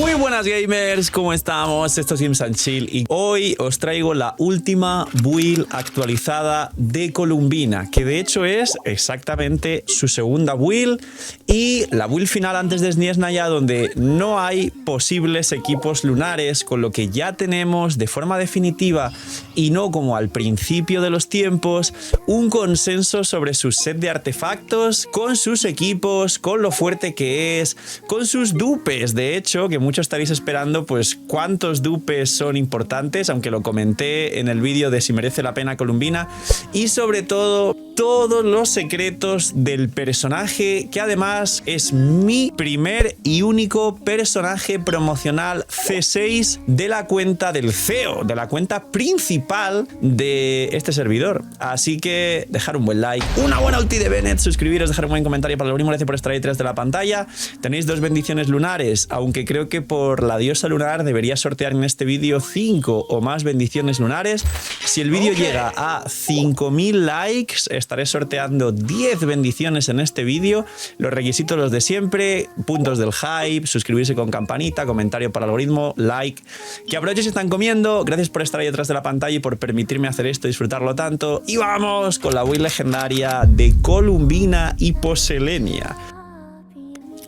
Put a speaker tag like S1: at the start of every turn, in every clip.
S1: Muy buenas gamers, ¿cómo estamos? Esto es Games and Chill y hoy os traigo la última build actualizada de Columbina, que de hecho es exactamente su segunda build y la build final antes de Sniesnaya, donde no hay posibles equipos lunares, con lo que ya tenemos de forma definitiva y no como al principio de los tiempos, un consenso sobre su set de artefactos, con sus equipos, con lo fuerte que es, con sus dupes, de hecho, que muchos estaréis esperando pues cuántos dupes son importantes, aunque lo comenté en el vídeo de si merece la pena Columbina, y sobre todo todos los secretos del personaje, que además es mi primer y único personaje promocional C6 de la cuenta del CEO, de la cuenta principal de este servidor. Así que dejar un buen like, una buena ulti de Bennett, suscribiros, dejar un buen comentario para el algoritmo, gracias por estar ahí detrás de la pantalla. Tenéis 2 bendiciones lunares, aunque creo que por la diosa lunar debería sortear en este vídeo 5 o más bendiciones lunares. Si el vídeo llega a 5000 likes, estaré sorteando 10 bendiciones en este vídeo. Los requisitos los de siempre, puntos del hype, suscribirse con campanita, comentario para el algoritmo, like. Que aprovechen si están comiendo, gracias por estar ahí detrás de la pantalla y por permitirme hacer esto, disfrutarlo tanto. Y vamos con la build legendaria de Columbina y Poselenia.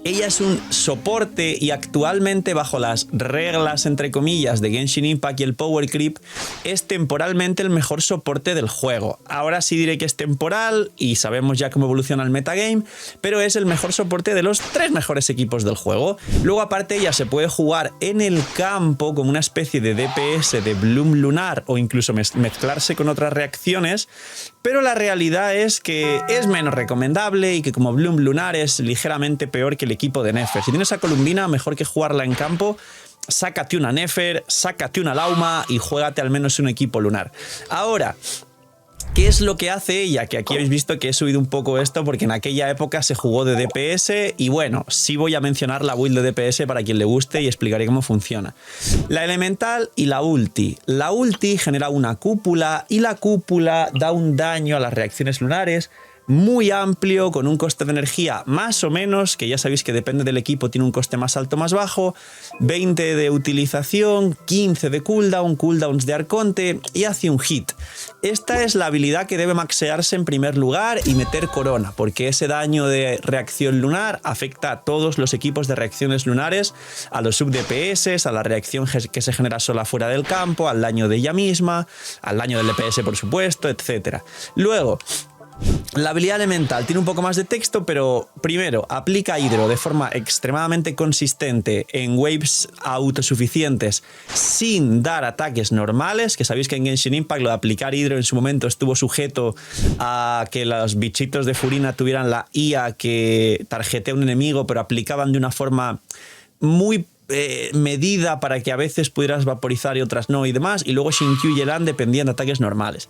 S1: Ella es un soporte y actualmente, bajo las reglas entre comillas de Genshin Impact y el Power Creep, es temporalmente el mejor soporte del juego. Ahora sí diré que es temporal y sabemos ya cómo evoluciona el metagame, pero es el mejor soporte de los 3 mejores equipos del juego. Luego aparte ella se puede jugar en el campo como una especie de DPS de Bloom Lunar o incluso mezclarse con otras reacciones, pero la realidad es que es menos recomendable y que como Bloom Lunar es ligeramente peor que el equipo de Nefer. Si tienes a Columbina, mejor que jugarla en campo, sácate una Nefer, sácate una Lauma y juégate al menos un equipo lunar. Ahora, ¿qué es lo que hace ella? Que aquí habéis visto que he subido un poco esto porque en aquella época se jugó de DPS y bueno, sí voy a mencionar la build de DPS para quien le guste y explicaré cómo funciona. La elemental y la ulti. La ulti genera una cúpula y la cúpula da un daño a las reacciones lunares muy amplio, con un coste de energía más o menos, que ya sabéis que depende del equipo, tiene un coste más alto o más bajo, 20 de utilización, 15 de cooldown, cooldowns de arconte y hace un hit. Esta es la habilidad que debe maxearse en primer lugar y meter corona, porque ese daño de reacción lunar afecta a todos los equipos de reacciones lunares, a los sub DPS, a la reacción que se genera sola fuera del campo, al daño de ella misma, al daño del DPS por supuesto, etc. Luego, la habilidad elemental tiene un poco más de texto, pero primero aplica hidro de forma extremadamente consistente en waves autosuficientes sin dar ataques normales, que sabéis que en Genshin Impact lo de aplicar hidro en su momento estuvo sujeto a que los bichitos de Furina tuvieran la IA que tarjetea a un enemigo, pero aplicaban de una forma muy medida para que a veces pudieras vaporizar y otras no y demás, y luego Shinkyu y Elan dependían de ataques normales.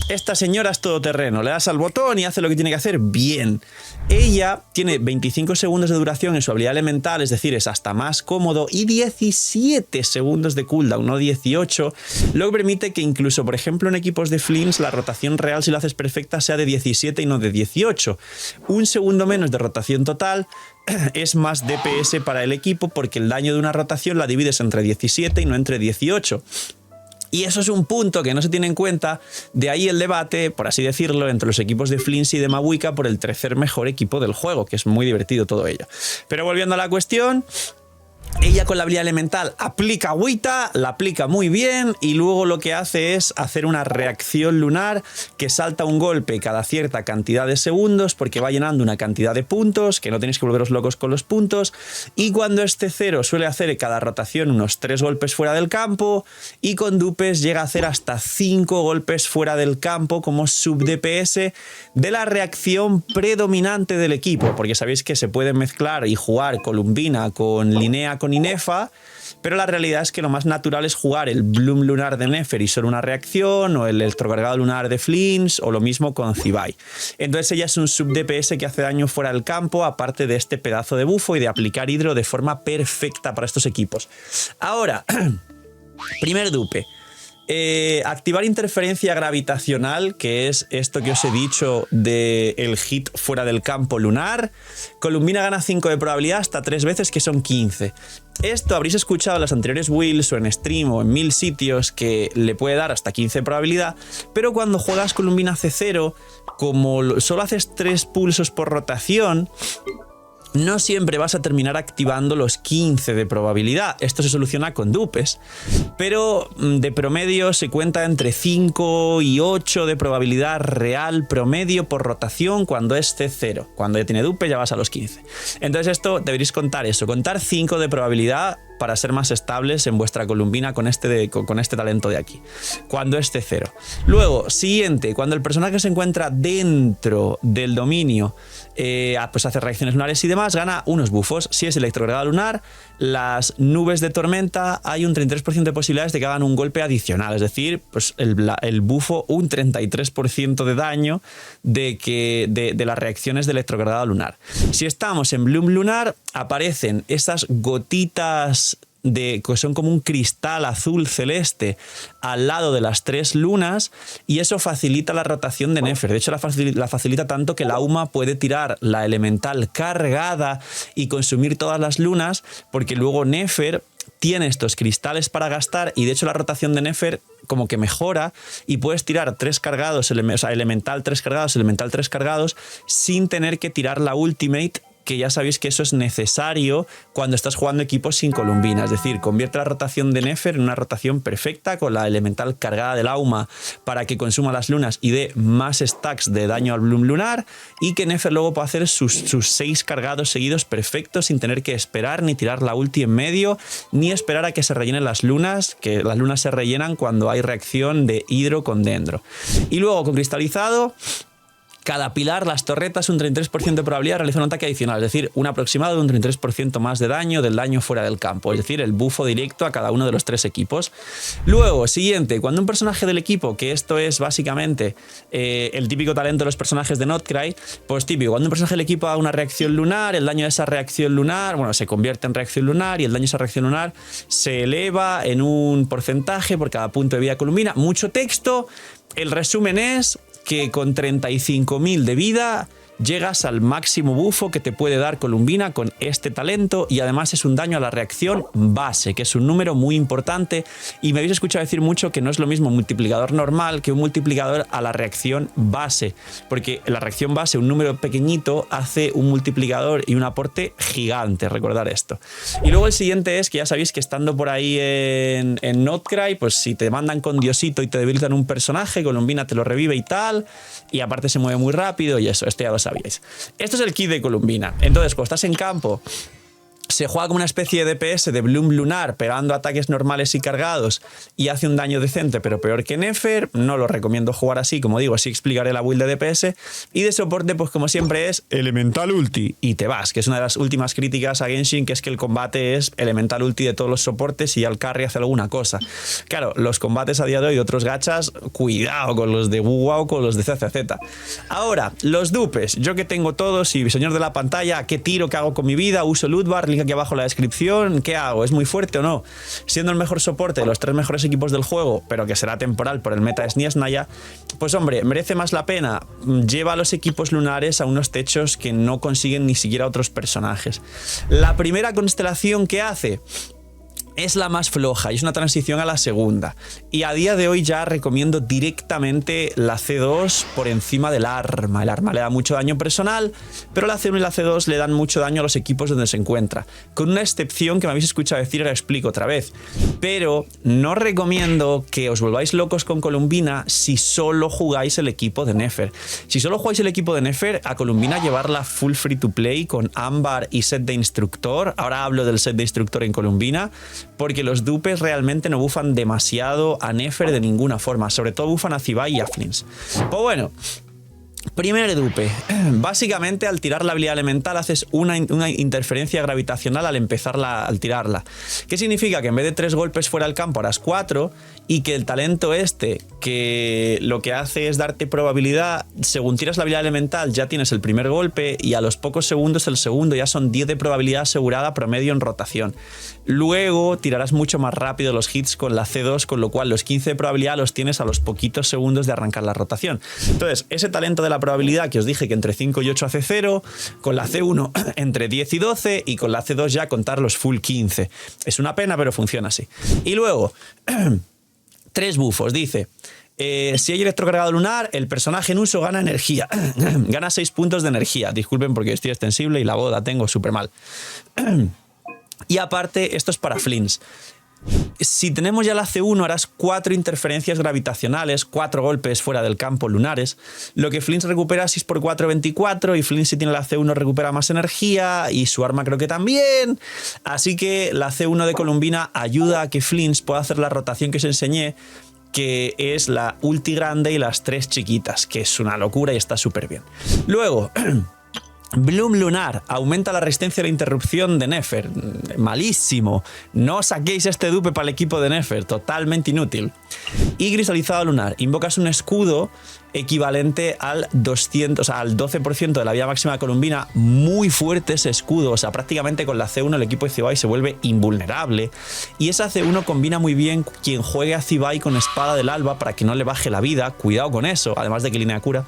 S1: Esta señora es todoterreno, le das al botón y hace lo que tiene que hacer bien. Ella tiene 25 segundos de duración en su habilidad elemental, es decir, es hasta más cómodo, y 17 segundos de cooldown, no 18, lo que permite que incluso, por ejemplo, en equipos de Flames, la rotación real, si lo haces perfecta, sea de 17 y no de 18. Un segundo menos de rotación total es más DPS para el equipo, porque el daño de una rotación la divides entre 17 y no entre 18. Y eso es un punto que no se tiene en cuenta, de ahí el debate, por así decirlo, entre los equipos de Flints y de Mavuika por el tercer mejor equipo del juego, que es muy divertido todo ello. Pero volviendo a la cuestión, ella con la habilidad elemental aplica agüita, la aplica muy bien y luego lo que hace es hacer una reacción lunar que salta un golpe cada cierta cantidad de segundos porque va llenando una cantidad de puntos, que no tenéis que volveros locos con los puntos, y cuando esté cero suele hacer cada rotación unos 3 golpes fuera del campo y con dupes llega a hacer hasta 5 golpes fuera del campo como sub DPS de la reacción predominante del equipo, porque sabéis que se puede mezclar y jugar Columbina con Linnea con Inefa, pero la realidad es que lo más natural es jugar el Bloom Lunar de Nefer y solo una reacción, o el electrocargado lunar de Flints, o lo mismo con Zibai. Entonces ella es un sub DPS que hace daño fuera del campo, aparte de este pedazo de bufo y de aplicar hidro de forma perfecta para estos equipos. Ahora, primer dupe. Activar interferencia gravitacional, que es esto que os he dicho del hit fuera del campo lunar. Columbina gana 5 de probabilidad hasta 3 veces, que son 15. Esto habréis escuchado en las anteriores builds o en stream o en 1000 sitios que le puede dar hasta 15 de probabilidad, pero cuando juegas Columbina C0, como solo haces 3 pulsos por rotación, no siempre vas a terminar activando los 15 de probabilidad. Esto se soluciona con dupes, pero de promedio se cuenta entre 5 y 8 de probabilidad real promedio por rotación cuando es C0. Cuando ya tiene dupe ya vas a los 15. Entonces esto deberéis contar 5 de probabilidad para ser más estables en vuestra Columbina con este talento de aquí, cuando es C0. Luego, siguiente, cuando el personaje se encuentra dentro del dominio, pues hace reacciones lunares y demás, gana unos bufos. Si es electrogrado lunar, las nubes de tormenta, hay un 33% de posibilidades de que hagan un golpe adicional, es decir, pues el bufo un 33% de daño de las reacciones de electrogradado lunar. Si estamos en Bloom lunar, aparecen esas gotitas que son como un cristal azul celeste al lado de las 3 lunas, y eso facilita la rotación de Nefer. De hecho, la facilita tanto que la Auma puede tirar la elemental cargada y consumir todas las lunas, porque luego Nefer tiene estos cristales para gastar, y de hecho la rotación de Nefer como que mejora y puedes tirar 3 cargados, elemental 3 cargados, elemental 3 cargados, sin tener que tirar la ultimate, que ya sabéis que eso es necesario cuando estás jugando equipos sin Columbina. Es decir, convierte la rotación de Nefer en una rotación perfecta con la elemental cargada del Auma para que consuma las lunas y dé más stacks de daño al Bloom lunar, y que Nefer luego pueda hacer sus 6 cargados seguidos perfectos sin tener que esperar ni tirar la ulti en medio, ni esperar a que se rellenen las lunas, que las lunas se rellenan cuando hay reacción de hidro con dendro. Y luego con cristalizado, cada pilar, las torretas, un 33% de probabilidad de realizar un ataque adicional, es decir, un aproximado de un 33% más de daño del daño fuera del campo, es decir, el bufo directo a cada uno de los 3 equipos. Luego, siguiente, cuando un personaje del equipo, que esto es básicamente el típico talento de los personajes de Notcry, pues típico, cuando un personaje del equipo haga una reacción lunar, el daño de esa reacción lunar, bueno, se convierte en reacción lunar, y el daño de esa reacción lunar se eleva en un porcentaje por cada punto de vida Columbina. Mucho texto. El resumen es que con 35.000 de vida llegas al máximo bufo que te puede dar Columbina con este talento, y además es un daño a la reacción base, que es un número muy importante, y me habéis escuchado decir mucho que no es lo mismo un multiplicador normal que un multiplicador a la reacción base, porque la reacción base, un número pequeñito, hace un multiplicador y un aporte gigante, recordar esto. Y luego el siguiente es que ya sabéis que estando por ahí en Notcry, pues si te mandan con Diosito y te debilitan un personaje, Columbina te lo revive y tal, y aparte se mueve muy rápido, y eso, esto ya lo sabéis. Esto es el kit de Columbina. Entonces, cuando estás en campo, se juega como una especie de DPS de Bloom lunar, pegando ataques normales y cargados, y hace un daño decente, pero peor que Nefer. No lo recomiendo jugar así, como digo, así explicaré la build de DPS. Y de soporte, pues como siempre, es elemental ulti y te vas, que es una de las últimas críticas a Genshin, que es que el combate es elemental ulti de todos los soportes y al carry hace alguna cosa. Claro, los combates a día de hoy de otros gachas, cuidado con los de WoW o con los de CCZ. Ahora, los dupes, yo que tengo todos y señor de la pantalla, ¿qué tiro? ¿Qué hago con mi vida? Uso loot bar, link aquí abajo en la descripción. ¿Qué hago? ¿Es muy fuerte o no? Siendo el mejor soporte de los 3 mejores equipos del juego, pero que será temporal por el meta de Sniasnaya, pues hombre, merece más la pena. Lleva a los equipos lunares a unos techos que no consiguen ni siquiera otros personajes. La primera constelación que hace es la más floja y es una transición a la segunda, y a día de hoy ya recomiendo directamente la C2 por encima del arma. El arma le da mucho daño personal, pero la C1 y la C2 le dan mucho daño a los equipos donde se encuentra, con una excepción que me habéis escuchado decir y la explico otra vez. Pero no recomiendo que os volváis locos con Columbina si solo jugáis el equipo de Nefer. Si solo jugáis el equipo de Nefer, a Columbina llevarla full free to play con ámbar y set de instructor. Ahora hablo del set de instructor en Columbina, porque los dupes realmente no bufan demasiado a Nefer de ninguna forma, sobre todo bufan a Zibai y a Flins. Pues bueno, Primer dupe. Básicamente, al tirar la habilidad elemental haces una interferencia gravitacional al tirarla. ¿Qué significa? Que en vez de 3 golpes fuera del campo harás 4 y que el talento que lo que hace es darte probabilidad, según tiras la habilidad elemental ya tienes el primer golpe y a los pocos segundos el segundo, ya son 10 de probabilidad asegurada promedio en rotación. Luego tirarás mucho más rápido los hits con la C2, con lo cual los 15 de probabilidad los tienes a los poquitos segundos de arrancar la rotación. Entonces, ese talento de la probabilidad que os dije que entre 5 y 8 hace 0, con la C1 entre 10 y 12 y con la C2 ya contar los full 15. Es una pena, pero funciona así. Y luego, 3 bufos, dice... si hay electrocargado lunar, el personaje en uso gana energía. Gana 6 puntos de energía. Disculpen porque estoy extensible y la voz la tengo súper mal. Y aparte, esto es para Flins. Si tenemos ya la C1, harás 4 interferencias gravitacionales, 4 golpes fuera del campo lunares. Lo que Flins recupera 6 por 4, 24. Y Flins, si tiene la C1, recupera más energía. Y su arma creo que también. Así que la C1 de Columbina ayuda a que Flins pueda hacer la rotación que os enseñé, que es la ulti grande y las 3 chiquitas, que es una locura y está súper bien. Luego, Bloom Lunar aumenta la resistencia a la interrupción de Nefer. Malísimo. No saquéis este dupe para el equipo de Nefer, totalmente inútil. Y Cristalizado Lunar, invocas un escudo equivalente al 200, o sea, al 12% de la vida máxima de Columbina. Muy fuerte ese escudo, o sea, prácticamente con la C1 el equipo de Zibai se vuelve invulnerable. Y esa C1 combina muy bien quien juegue a Zibai con Espada del Alba para que no le baje la vida. Cuidado con eso, además de que línea cura.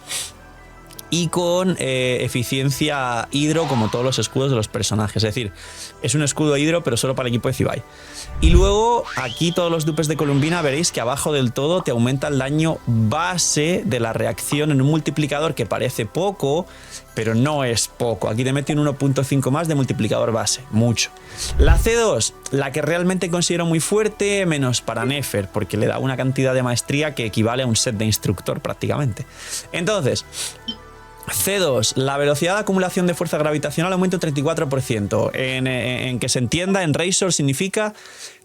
S1: Y con eficiencia hidro, como todos los escudos de los personajes. Es decir, es un escudo hidro, pero solo para el equipo de Zibai. Y luego, aquí todos los dupes de Columbina, veréis que abajo del todo te aumenta el daño base de la reacción en un multiplicador que parece poco, pero no es poco. Aquí te mete un 1.5 más de multiplicador base, mucho. La C2, la que realmente considero muy fuerte, menos para Nefer, porque le da una cantidad de maestría que equivale a un set de instructor prácticamente. Entonces... C2, la velocidad de acumulación de fuerza gravitacional aumenta un 34%. En que se entienda, en Razor significa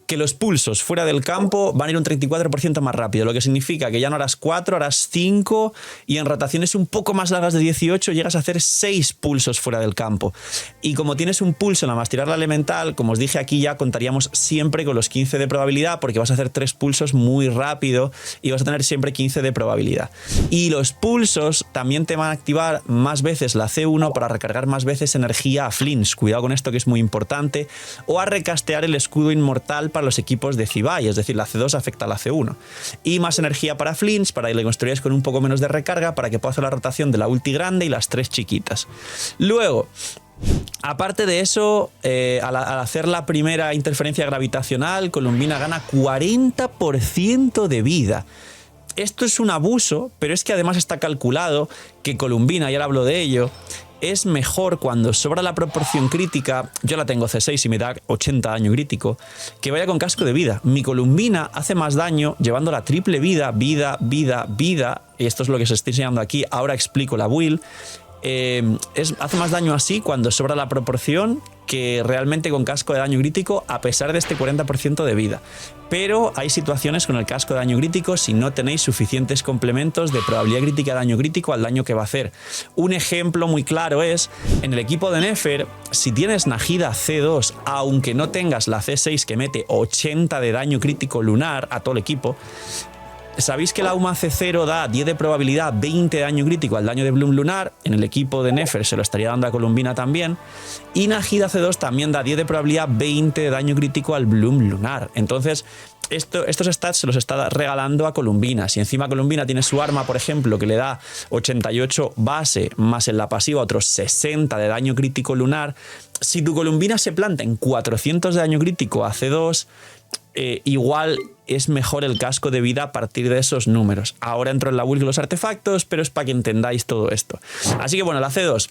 S1: que los pulsos fuera del campo van a ir un 34% más rápido, lo que significa que ya no harás 4, harás 5 y en rotaciones un poco más largas de 18 llegas a hacer 6 pulsos fuera del campo. Y como tienes un pulso nada más tirar la elemental, como os dije aquí ya contaríamos siempre con los 15 de probabilidad porque vas a hacer 3 pulsos muy rápido y vas a tener siempre 15 de probabilidad. Y los pulsos también te van a activar más veces la C1 para recargar más veces energía a Flins, cuidado con esto que es muy importante, o a recastear el escudo inmortal para los equipos de Zibai, es decir, la C2 afecta a la C1. Y más energía para Flins, para que le construyáis con un poco menos de recarga, para que pueda hacer la rotación de la ulti grande y las 3 chiquitas. Luego, aparte de eso, al hacer la primera interferencia gravitacional, Columbina gana 40% de vida. Esto es un abuso, pero es que además está calculado que Columbina, y ahora hablo de ello, es mejor cuando sobra la proporción crítica. Yo la tengo C6 y me da 80 daño crítico, que vaya con casco de vida. Mi Columbina hace más daño llevando la triple vida, vida, y esto es lo que os estoy enseñando aquí. Ahora explico la build. Hace más daño así cuando sobra la proporción que realmente con casco de daño crítico, a pesar de este 40% de vida. Pero hay situaciones con el casco de daño crítico si no tenéis suficientes complementos de probabilidad crítica de daño crítico al daño que va a hacer. Un ejemplo muy claro es, en el equipo de Nefer, si tienes Nahida C2, aunque no tengas la C6 que mete 80 de daño crítico lunar a todo el equipo, ¿sabéis que la UMA C0 da 10 de probabilidad, 20 de daño crítico al daño de Bloom Lunar? En el equipo de Nefer se lo estaría dando a Columbina también. Y Nahida C2 también da 10 de probabilidad, 20 de daño crítico al Bloom Lunar. Entonces, estos stats se los está regalando a Columbina. Si encima Columbina tiene su arma, por ejemplo, que le da 88 base, más en la pasiva otros 60 de daño crítico lunar, si tu Columbina se planta en 400 de daño crítico a C2, igual es mejor el casco de vida a partir de esos números. Ahora entro en la build de los artefactos, pero es para que entendáis todo esto. Así que bueno, la C2,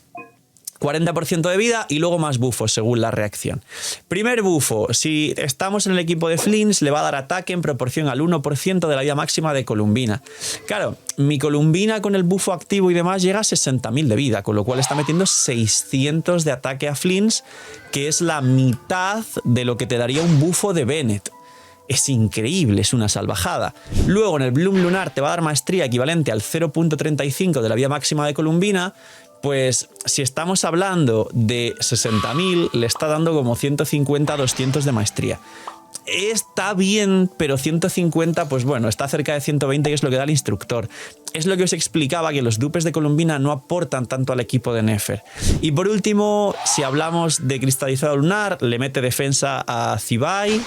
S1: 40% de vida y luego más bufos según la reacción. Primer bufo, si estamos en el equipo de Flins, le va a dar ataque en proporción al 1% de la vida máxima de Columbina. Claro, mi Columbina con el bufo activo y demás llega a 60.000 de vida, con lo cual está metiendo 600 de ataque a Flins, que es la mitad de lo que te daría un bufo de Bennett. es increíble, es una salvajada. Luego en el Bloom Lunar te va a dar maestría equivalente al 0.35 de la vida máxima de Columbina. Pues si estamos hablando de 60.000, le está dando como 150-200 de maestría. Está bien, pero 150, pues bueno, está cerca de 120, que es lo que da el instructor. Es lo que os explicaba, que los dupes de Columbina no aportan tanto al equipo de Nefer. Y por último, si hablamos de cristalizado lunar, le mete defensa a Zibai,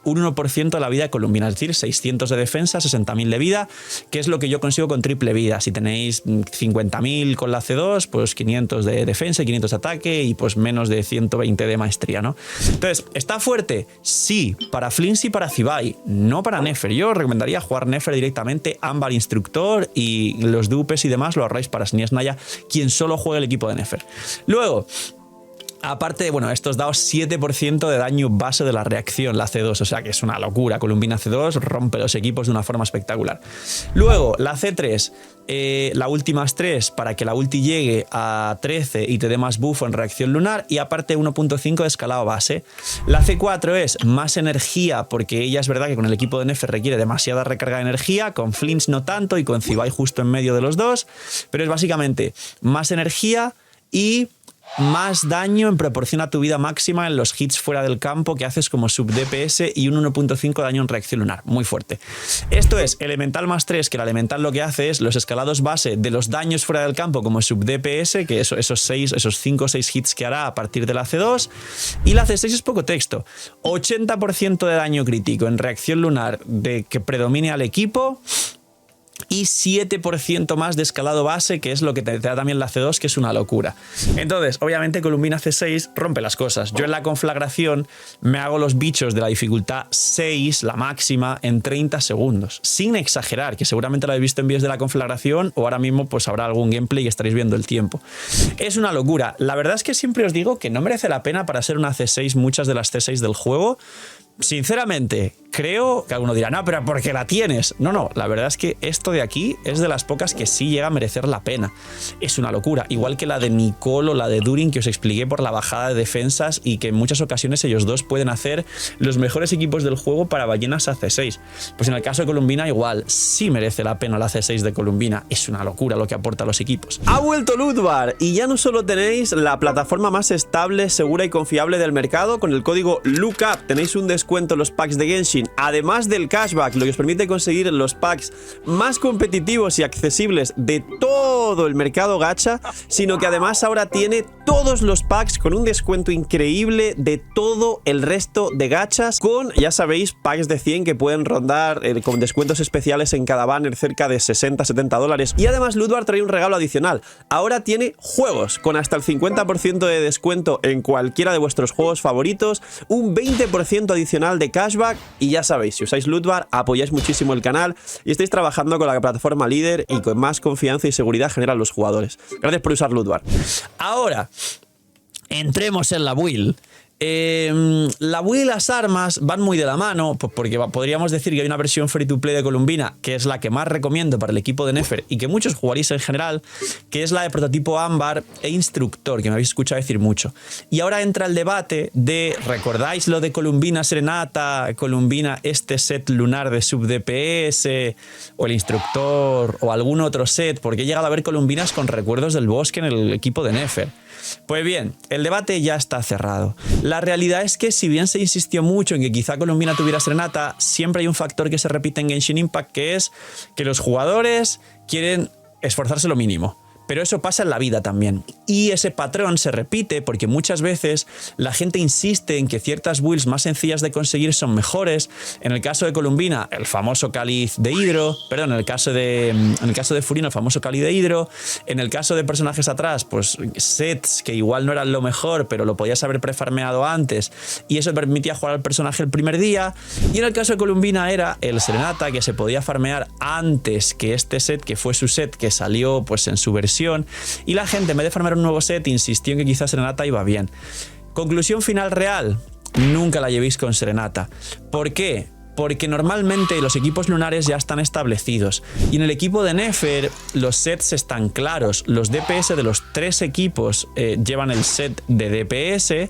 S1: un 1% de la vida de Columbina, es decir, 600 de defensa, 60.000 de vida, que es lo que yo consigo con triple vida. Si tenéis 50.000 con la C2, pues 500 de defensa y 500 de ataque y pues menos de 120 de maestría, ¿no? Entonces, ¿está fuerte? Sí, para Flints y para Zibai, no para Nefer. Yo os recomendaría jugar Nefer directamente, Ámbar instructor, y los dupes y demás lo ahorráis para Snias Naya, quien solo juegue el equipo de Nefer. Luego, aparte, bueno, estos dados 7% de daño base de la reacción, la C2, o sea que es una locura. Columbina C2 rompe los equipos de una forma espectacular. Luego, la C3, la ulti más 3 para que la ulti llegue a 13 y te dé más buff en reacción lunar, y aparte 1.5 de escalado base. La C4 es más energía, porque ella es verdad que con el equipo de Nefer requiere demasiada recarga de energía, con Flints no tanto y con Zibai justo en medio de los dos, pero es básicamente más energía y más daño en proporción a tu vida máxima en los hits fuera del campo que haces como sub DPS, y un 1.5 de daño en reacción lunar, muy fuerte. Esto es elemental más 3, que el elemental lo que hace es los escalados base de los daños fuera del campo como sub DPS, que esos 5 o 6 hits que hará a partir de la C2, y la C6 es poco texto, 80% de daño crítico en reacción lunar de que predomine al equipo, y 7% más de escalado base, que es lo que te da también la C2, que es una locura. Entonces, obviamente, Columbina C6 rompe las cosas. Yo en la conflagración me hago los bichos de la dificultad 6, la máxima, en 30 segundos. Sin exagerar, que seguramente lo habéis visto en vídeos de la conflagración, o ahora mismo pues habrá algún gameplay y estaréis viendo el tiempo. Es una locura. La verdad es que siempre os digo que no merece la pena para ser una C6 muchas de las C6 del juego. Sinceramente, creo que alguno dirá, no, pero ¿por qué la tienes? No, la verdad es que esto de aquí es de las pocas que sí llega a merecer la pena. Es una locura, igual que la de Nicole o la de Durin, que os expliqué por la bajada de defensas, y que en muchas ocasiones ellos dos pueden hacer los mejores equipos del juego para ballenas a C6. Pues en el caso de Columbina igual, sí merece la pena la C6 de Columbina. Es una locura lo que aporta a los equipos. Ha vuelto Lootbar, y ya no solo tenéis la plataforma más estable, segura y confiable del mercado. Con el código LOOKUP tenéis un descuento en los packs de Genshin, además del cashback, lo que os permite conseguir los packs más competitivos y accesibles de todo el mercado gacha, sino que además ahora tiene todos los packs con un descuento increíble de todo el resto de gachas, con, ya sabéis, packs de 100 que pueden rondar con descuentos especiales en cada banner cerca de 60-70 dólares. Y además Lootbar trae un regalo adicional. Ahora tiene juegos con hasta el 50% de descuento en cualquiera de vuestros juegos favoritos, un 20% adicional de cashback, y ya sabéis, si usáis Lootbar apoyáis muchísimo el canal y estáis trabajando con la plataforma líder y con más confianza y seguridad generan los jugadores. Gracias por usar Lootbar. Ahora, entremos en la build. La build y las armas van muy de la mano, pues porque podríamos decir que hay una versión free to play de Columbina, que es la que más recomiendo para el equipo de Nefer y que muchos jugaréis en general, que es la de prototipo ámbar e instructor, que me habéis escuchado decir mucho. Y ahora entra el debate de, ¿recordáis lo de Columbina Serenata, Columbina este set lunar de sub DPS, o el instructor, o algún otro set? Porque he llegado a ver Columbinas con recuerdos del bosque en el equipo de Nefer. Pues bien, el debate ya está cerrado. La realidad es que si bien se insistió mucho en que quizá Columbina tuviera Serenata, siempre hay un factor que se repite en Genshin Impact, que es que los jugadores quieren esforzarse lo mínimo. Pero eso pasa en la vida también. Y ese patrón se repite porque muchas veces la gente insiste en que ciertas builds más sencillas de conseguir son mejores. En el caso de Columbina, el famoso cáliz de hidro. Perdón, en el caso de Furino, el famoso cáliz de hidro. En el caso de personajes atrás, pues sets que igual no eran lo mejor, pero lo podías haber prefarmeado antes. Y eso permitía jugar al personaje el primer día. Y en el caso de Columbina era el Serenata, que se podía farmear antes que este set, que fue su set que salió pues en su versión. Y la gente, en vez de farmear un nuevo set, insistió en que quizás Serenata iba bien. Conclusión final real: nunca la llevéis con Serenata. ¿Por qué? porque normalmente los equipos lunares ya están establecidos. Y en el equipo de Nefer los sets están claros. Los DPS de los 3 equipos llevan el set de DPS.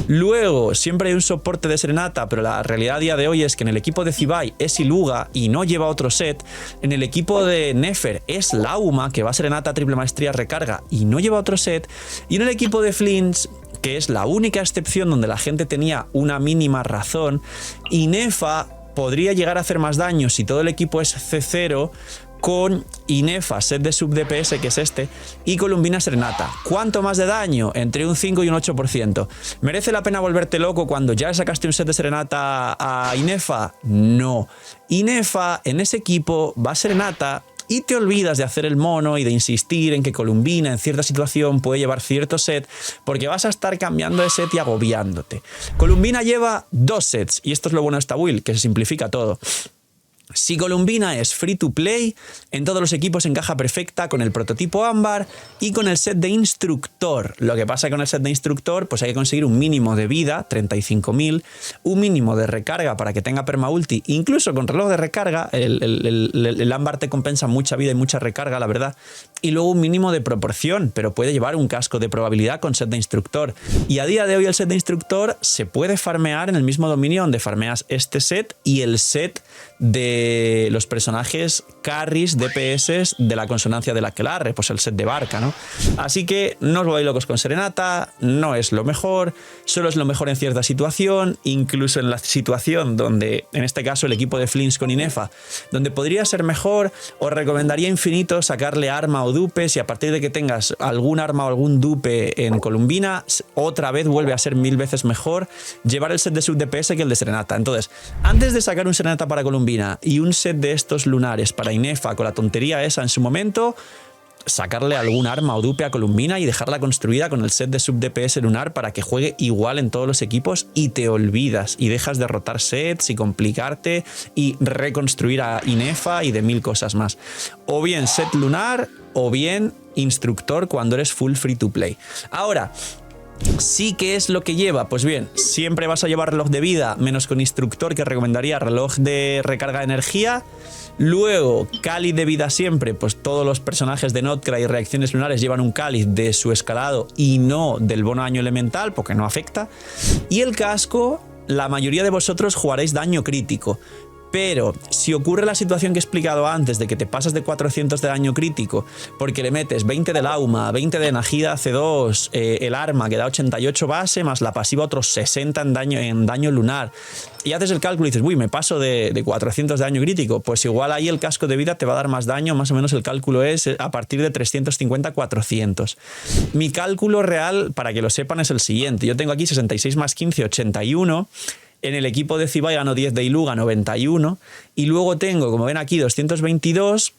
S1: Luego siempre hay un soporte de Serenata, pero la realidad a día de hoy es que en el equipo de Zibai es Iluga y no lleva otro set. En el equipo de Nefer es Lauma, que va a Serenata, triple maestría, recarga y no lleva otro set. Y en el equipo de Flinch, que es la única excepción donde la gente tenía una mínima razón, Inefa podría llegar a hacer más daño si todo el equipo es C0 con Inefa, set de sub DPS, que es este, y Columbina Serenata. ¿Cuánto más de daño? Entre un 5 y un 8%. ¿Merece la pena volverte loco cuando ya sacaste un set de Serenata a Inefa? No. Inefa en ese equipo va a Serenata y te olvidas de hacer el mono y de insistir en que Columbina en cierta situación puede llevar cierto set, porque vas a estar cambiando de set y agobiándote. Columbina lleva 2 sets, y esto es lo bueno de esta build, que se simplifica todo. Si Columbina es free to play, en todos los equipos encaja perfecta con el prototipo ámbar y con el set de instructor. Lo que pasa con el set de instructor, pues hay que conseguir un mínimo de vida, 35.000, un mínimo de recarga para que tenga permaulti, incluso con reloj de recarga, el ámbar te compensa mucha vida y mucha recarga, la verdad, y luego un mínimo de proporción, pero puede llevar un casco de probabilidad con set de instructor. Y a día de hoy el set de instructor se puede farmear en el mismo dominio donde farmeas este set y el set de los personajes carries, DPS de la consonancia de la Aquelarre, pues el set de Barca, ¿no? Así que no os volváis locos con Serenata, no es lo mejor, solo es lo mejor en cierta situación, incluso en la situación donde, en este caso el equipo de Flinch con Inefa, donde podría ser mejor, os recomendaría infinito sacarle arma o dupes, y a partir de que tengas algún arma o algún dupe en Columbina, otra vez vuelve a ser 1000 veces mejor llevar el set de sub DPS que el de Serenata. Entonces, antes de sacar un Serenata para Columbina y un set de estos lunares para Inefa con la tontería esa en su momento, sacarle algún arma o dupe a Columbina y dejarla construida con el set de sub DPS lunar para que juegue igual en todos los equipos, y te olvidas y dejas de rotar sets y complicarte y reconstruir a Inefa y de 1000 cosas más. O bien set lunar o bien instructor cuando eres full free to play. Ahora, sí, ¿qué es lo que lleva? Pues bien, siempre vas a llevar reloj de vida, menos con instructor, que recomendaría reloj de recarga de energía. Luego, cáliz de vida siempre, pues todos los personajes de Notcra y reacciones lunares llevan un cáliz de su escalado y no del bono daño elemental, porque no afecta. Y el casco, la mayoría de vosotros jugaréis daño crítico. Pero si ocurre la situación que he explicado antes de que te pasas de 400 de daño crítico porque le metes 20 de Lauma, 20 de Najida C2, el arma que da 88 base, más la pasiva otros 60 en daño lunar, y haces el cálculo y dices, uy, me paso de 400 de daño crítico, pues igual ahí el casco de vida te va a dar más daño, más o menos el cálculo es a partir de 350 a 400. Mi cálculo real, para que lo sepan, es el siguiente. Yo tengo aquí 66 más 15, 81. En el equipo de Zibai gano 10 de Iluga, 91. Y luego tengo, como ven aquí, 222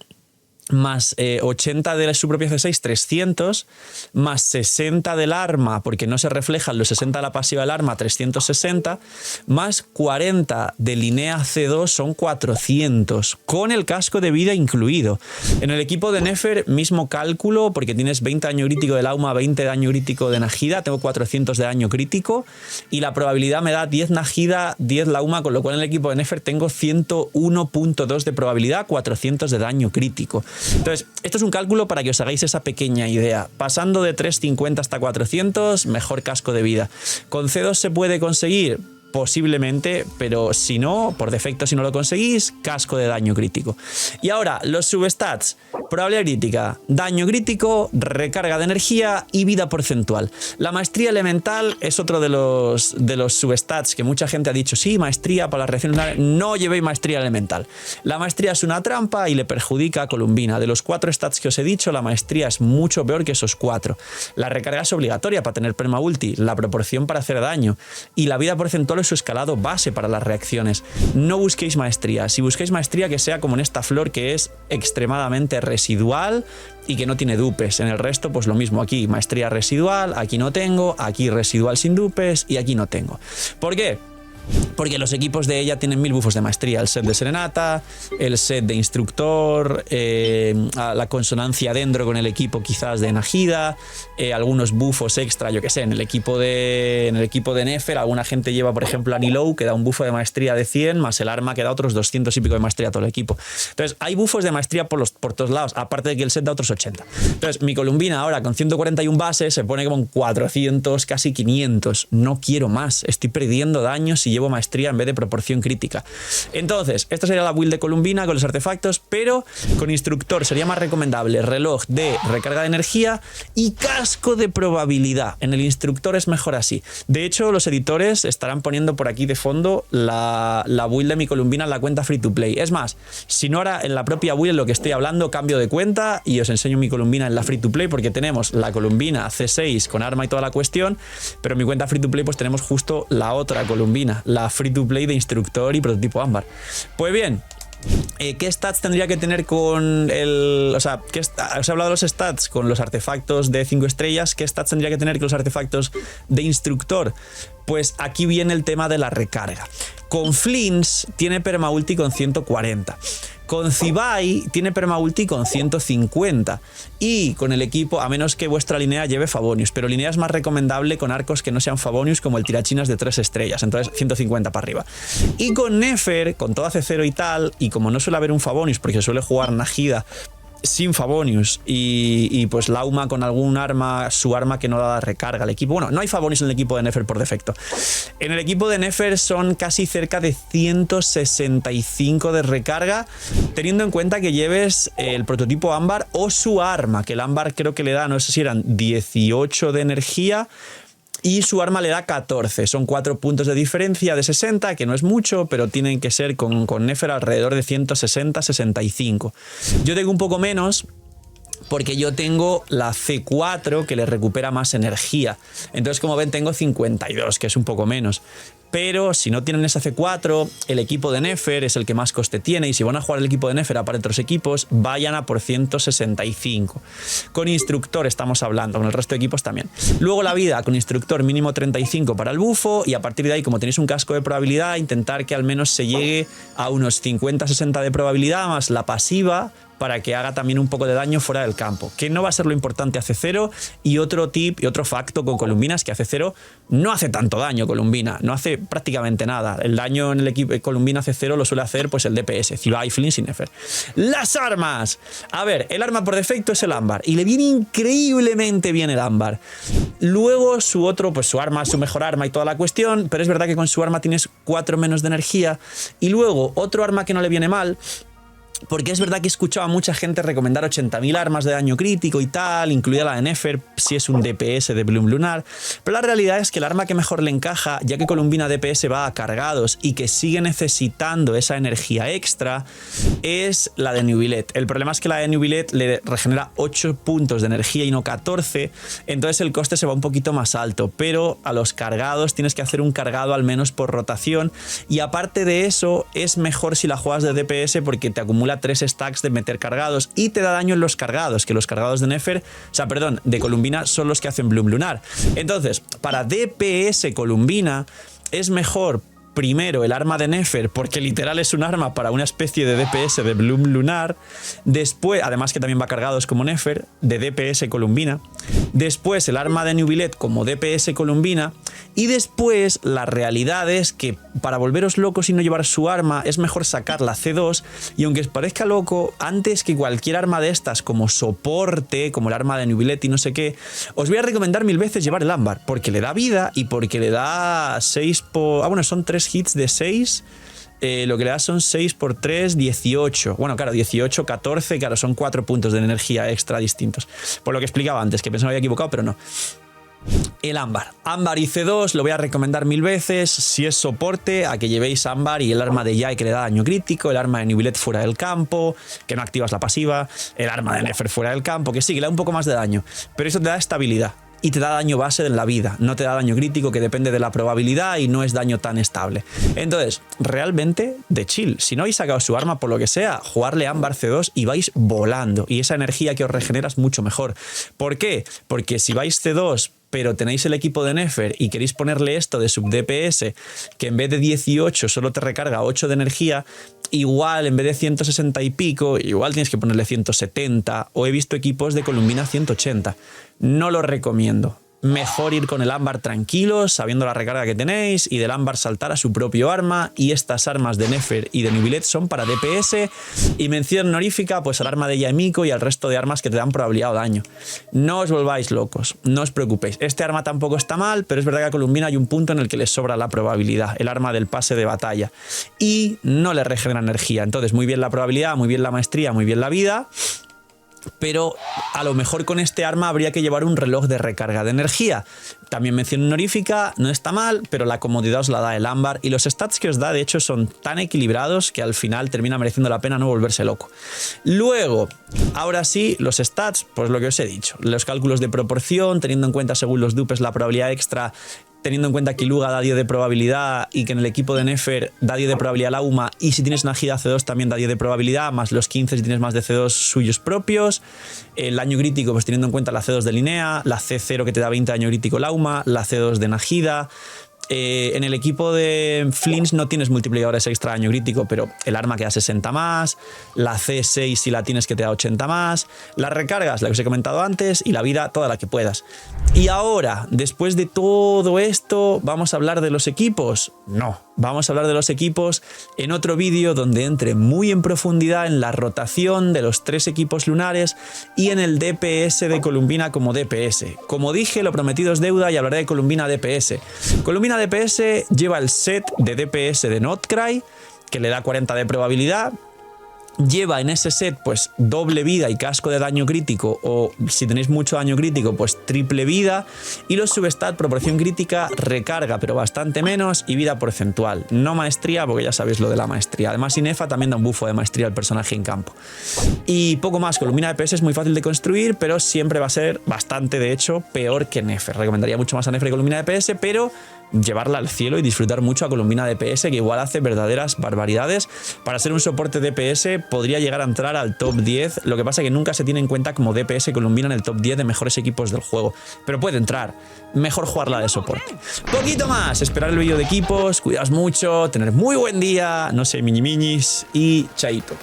S1: más 80 de su propia C6, 300, más 60 del arma, porque no se reflejan los 60 de la pasiva del arma, 360, más 40 de Linea C2 son 400, con el casco de vida incluido. En el equipo de Nefer, mismo cálculo, porque tienes 20 daño crítico de Lauma, 20 daño crítico de Najida, tengo 400 de daño crítico, y la probabilidad me da 10 Najida, 10 Lauma, con lo cual en el equipo de Nefer tengo 101.2 de probabilidad, 400 de daño crítico. Entonces, esto es un cálculo para que os hagáis esa pequeña idea. Pasando de 350 hasta 400, mejor casco de vida. ¿Con C2 se puede conseguir? Posiblemente, pero si no, por defecto, si no lo conseguís, casco de daño crítico. Y ahora, los substats. Probabilidad crítica, daño crítico, recarga de energía y vida porcentual. La maestría elemental es otro de los substats que mucha gente ha dicho, sí, maestría para la reacción lunar. No llevéis maestría elemental. La maestría es una trampa y le perjudica a Columbina. De los 4 stats que os he dicho, la maestría es mucho peor que esos 4. La recarga es obligatoria para tener perma ulti, la proporción para hacer daño, y la vida porcentual es su escalado base para las reacciones. No busquéis maestría. Si busquéis maestría, que sea como en esta flor, que es extremadamente residual y que no tiene dupes. En el resto, pues lo mismo. Aquí maestría residual, aquí no tengo, aquí residual sin dupes y aquí no tengo. ¿Por qué? porque los equipos de ella tienen 1000 bufos de maestría. El set de Serenata, el set de Instructor, la consonancia dentro con el equipo quizás de Nahida, algunos bufos extra, yo que sé, en el equipo de Nefer, alguna gente lleva, por ejemplo, a Nilou, que da un bufo de maestría de 100, más el arma que da otros 200 y pico de maestría a todo el equipo. Entonces, hay bufos de maestría por todos lados, aparte de que el set da otros 80. Entonces, mi Columbina ahora con 141 bases se pone como en 400, casi 500. No quiero más, estoy perdiendo daño si llevo maestría en vez de proporción crítica. Entonces, esta sería la build de Columbina con los artefactos, pero con Instructor sería más recomendable reloj de recarga de energía y casco de probabilidad. En el Instructor es mejor así. De hecho, los editores estarán poniendo por aquí de fondo la build de mi Columbina en la cuenta free to play. Es más, si no ahora en la propia build en lo que estoy hablando, cambio de cuenta y os enseño mi Columbina en la free to play, porque tenemos la Columbina C6 con arma y toda la cuestión, pero en mi cuenta free to play pues tenemos justo la otra Columbina, la free to play de Instructor y prototipo ámbar. Pues bien, ¿qué stats tendría que tener con el... O sea, os he hablado de los stats con los artefactos de 5 estrellas. ¿Qué stats tendría que tener con los artefactos de Instructor? Pues aquí viene el tema de la recarga. Con Flins tiene permaulti con 140. Con Zibai tiene permaulti con 150. Y con el equipo, a menos que vuestra línea lleve Favonius, pero línea es más recomendable con arcos que no sean Favonius, como el tirachinas de 3 estrellas, entonces 150 para arriba. Y con Nefer, con todo AC0 y tal, y como no suele haber un Favonius, porque suele jugar Nahida sin Favonius y pues Lauma con algún arma, su arma que no da recarga al equipo. Bueno, no hay Favonius en el equipo de Nefer por defecto. En el equipo de Nefer son casi cerca de 165 de recarga, teniendo en cuenta que lleves el prototipo ámbar o su arma, que el ámbar creo que le da, no sé si eran 18 de energía, y su arma le da 14. Son 4 puntos de diferencia de 60, que no es mucho, pero tienen que ser con Nefer alrededor de 160-65. Yo tengo un poco menos, porque yo tengo la C4 que le recupera más energía. Entonces, como ven, tengo 52, que es un poco menos. Pero si no tienen esa C4, el equipo de Nefer es el que más coste tiene, y si van a jugar el equipo de Nefer para otros equipos, vayan a por 165. Con Instructor estamos hablando, con el resto de equipos también. Luego la vida, con Instructor mínimo 35 para el bufo, y a partir de ahí, como tenéis un casco de probabilidad, intentar que al menos se llegue a unos 50-60 de probabilidad, más la pasiva, para que haga también un poco de daño fuera del campo, que no va a ser lo importante AC0. Y otro tip y otro facto con Columbina es que AC0 no hace tanto daño. Columbina no hace prácticamente nada. El daño en el equipo de Columbina AC0 lo suele hacer pues el DPS, Zibai, Flins y Nefer. Las armas. A ver, el arma por defecto es el ámbar y le viene increíblemente bien el ámbar. Luego su otro, pues su arma, su mejor arma y toda la cuestión, pero es verdad que con su arma tienes 4 menos de energía. Y luego otro arma que no le viene mal, porque es verdad que he escuchado a mucha gente recomendar 80.000 armas de daño crítico y tal, incluida la de Nefer, si es un DPS de Bloom Lunar. Pero la realidad es que el arma que mejor le encaja, ya que Columbina DPS va a cargados y que sigue necesitando esa energía extra, es la de Nubilet. El problema es que la de Nubilet le regenera 8 puntos de energía y no 14, entonces el coste se va un poquito más alto, pero a los cargados tienes que hacer un cargado al menos por rotación, y aparte de eso es mejor si la juegas de DPS porque te acumula 3 stacks de meter cargados y te da daño en los cargados, que los cargados de Nefer, o sea, perdón, de Columbina son los que hacen Bloom Lunar. Entonces, para DPS Columbina es mejor primero el arma de Nefer, porque literal es un arma para una especie de DPS de Bloom Lunar. Después, además que también va cargados como Nefer, de DPS Columbina. Después el arma de Nubilet como DPS Columbina. Y después la realidad es que para volveros locos y no llevar su arma es mejor sacar la C2. Y aunque os parezca loco, antes que cualquier arma de estas como soporte, como el arma de Nubilet y no sé qué, os voy a recomendar 1000 veces llevar el ámbar, porque le da vida y porque le da 6 por... Ah, bueno, son 3 hits de 6, lo que le da son 6 por 3, 18. Bueno, claro, 18, 14, claro, son 4 puntos de energía extra distintos. Por lo que explicaba antes, que pensaba que había equivocado, pero no. El ámbar. Ámbar y C2 lo voy a recomendar 1000 veces. Si es soporte, a que llevéis ámbar y el arma de Yai que le da daño crítico, el arma de Nubilet fuera del campo, que no activas la pasiva, el arma de Nefer fuera del campo, que sí, que le da un poco más de daño, pero eso te da estabilidad. Y te da daño base en la vida, no te da daño crítico que depende de la probabilidad y no es daño tan estable. Entonces, realmente de chill. Si no habéis sacado su arma por lo que sea, jugarle ámbar C2 y vais volando. Y esa energía que os regenera es mucho mejor. ¿Por qué? Porque si vais C2 pero tenéis el equipo de Nefer y queréis ponerle esto de sub DPS, que en vez de 18 solo te recarga 8 de energía, igual en vez de 160 y pico, igual tienes que ponerle 170, o he visto equipos de Columbina 180. No lo recomiendo. Mejor ir con el ámbar tranquilos, sabiendo la recarga que tenéis, y del ámbar saltar a su propio arma. Y estas armas de Nefer y de Nubilet son para DPS. Y mención honorífica pues al arma de Yamiko y al resto de armas que te dan probabilidad o daño. No os volváis locos, no os preocupéis. Este arma tampoco está mal, pero es verdad que a Columbina hay un punto en el que les sobra la probabilidad, el arma del pase de batalla, y no le regenera energía. Entonces muy bien la probabilidad, muy bien la maestría, muy bien la vida. Pero a lo mejor con este arma habría que llevar un reloj de recarga de energía. También mención honorífica, no está mal, pero la comodidad os la da el ámbar, y los stats que os da de hecho son tan equilibrados que al final termina mereciendo la pena no volverse loco. Luego, ahora sí, los stats, pues lo que os he dicho, los cálculos de proporción, teniendo en cuenta según los dupes la probabilidad extra, teniendo en cuenta que Iluga da 10 de probabilidad y que en el equipo de Nefer da 10 de probabilidad la UMA, y si tienes una Gida C2 también da 10 de probabilidad, más los 15 si tienes más de C2 suyos propios. El daño crítico, pues teniendo en cuenta la C2 de Linnea, la C0 que te da 20 de daño crítico la UMA, la C2 de Nahida. En el equipo de Flinch no tienes multiplicadores extra de daño crítico, pero el arma que da 60 más, la C6 si la tienes que te da 80 más, las recargas, la que os he comentado antes, y la vida toda la que puedas. Y ahora, después de todo esto, ¿vamos a hablar de los equipos? No, vamos a hablar de los equipos en otro vídeo donde entre muy en profundidad en la rotación de los 3 equipos lunares y en el DPS de Columbina como DPS. Como dije, lo prometido es deuda y hablaré de Columbina DPS. Columbina DPS lleva el set de DPS de Notcry, que le da 40 de probabilidad. Lleva en ese set pues doble vida y casco de daño crítico, o si tenéis mucho daño crítico pues triple vida, y los substat proporción crítica, recarga pero bastante menos, y vida porcentual. No maestría, porque ya sabéis lo de la maestría. Además Inefa también da un bufo de maestría al personaje en campo. Y poco más. Columbina DPS es muy fácil de construir, pero siempre va a ser bastante, de hecho, peor que Nefer. Recomendaría mucho más a Nefer y Columbina DPS, pero llevarla al cielo y disfrutar mucho a Columbina DPS, que igual hace verdaderas barbaridades. Para ser un soporte DPS podría llegar a entrar al top 10, lo que pasa es que nunca se tiene en cuenta como DPS Columbina en el top 10 de mejores equipos del juego, pero puede entrar. Mejor jugarla de soporte. Poquito más, esperar el vídeo de equipos, cuidaos mucho, tener muy buen día, no sé, miñis y chaito.